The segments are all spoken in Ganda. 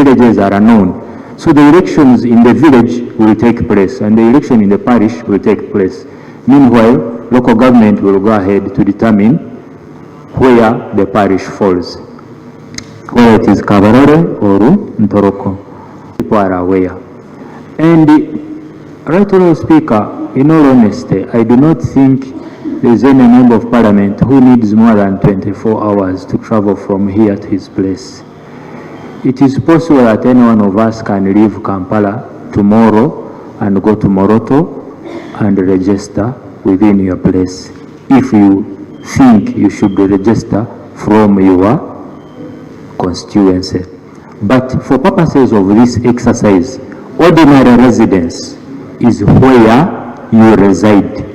villages are unknown. So the elections in the village will take place and the election in the parish will take place. Meanwhile, local government will go ahead to determine where the parish falls, whether it is Kabarore or Ntoroko. People are aware. And right, Honourable Speaker, in all honesty, I do not think there is any member of parliament who needs more than 24 hours to travel from here to his place. It is possible that any one of us can leave Kampala tomorrow and go to Moroto and register within your place if you think you should register from your constituency. But for purposes of this exercise, ordinary residence is where you reside.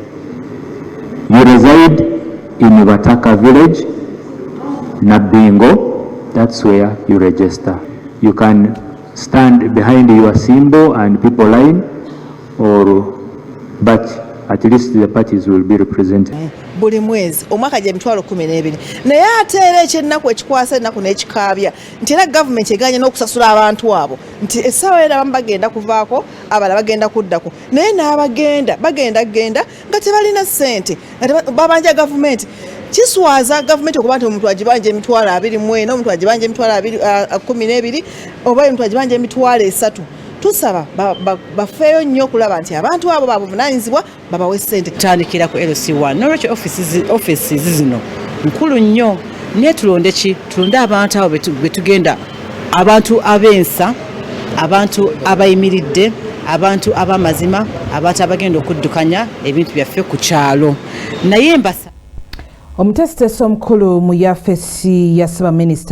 You reside in Bataka village, Nabingo, that's where you register. You can stand behind your symbol and people line, but at least the parties will be represented. Buli mwezi omwaka gye 12 naye ate era ekyennaku ekikwasa ennaku n'ekikaabya nti era gavumenti eganye n'okusasula abantu abo nti essaawa era abamu bagenda kuvaako abalala bagenda kuddako naye n'abagenda bagenda nga tebalina ssente babanja gavumenti. Kiswaza gavumenti okuba nti omuntu agibanja emitwalo 24 omuntu agibanja emitwalo 12 oba omuntu agibanja emitwalo 3. Tusaba bafeeyo nnyo okulaba nti abantu abo babuvunaanyizibwa babawe ssente. Tutandikira ku LC1 n'olwekyo offices zino nkulu nnyo naye tulonde ki tulonde abantu abo betugenda, abantu ab'ensa, abantu abayimiridde, abantu ab'amazima, abantu abagenda okuddukanya ebintu byaffe ku kyalo. Naye mbasa Omutesitesi omukulu mu yafesi yasaba minisita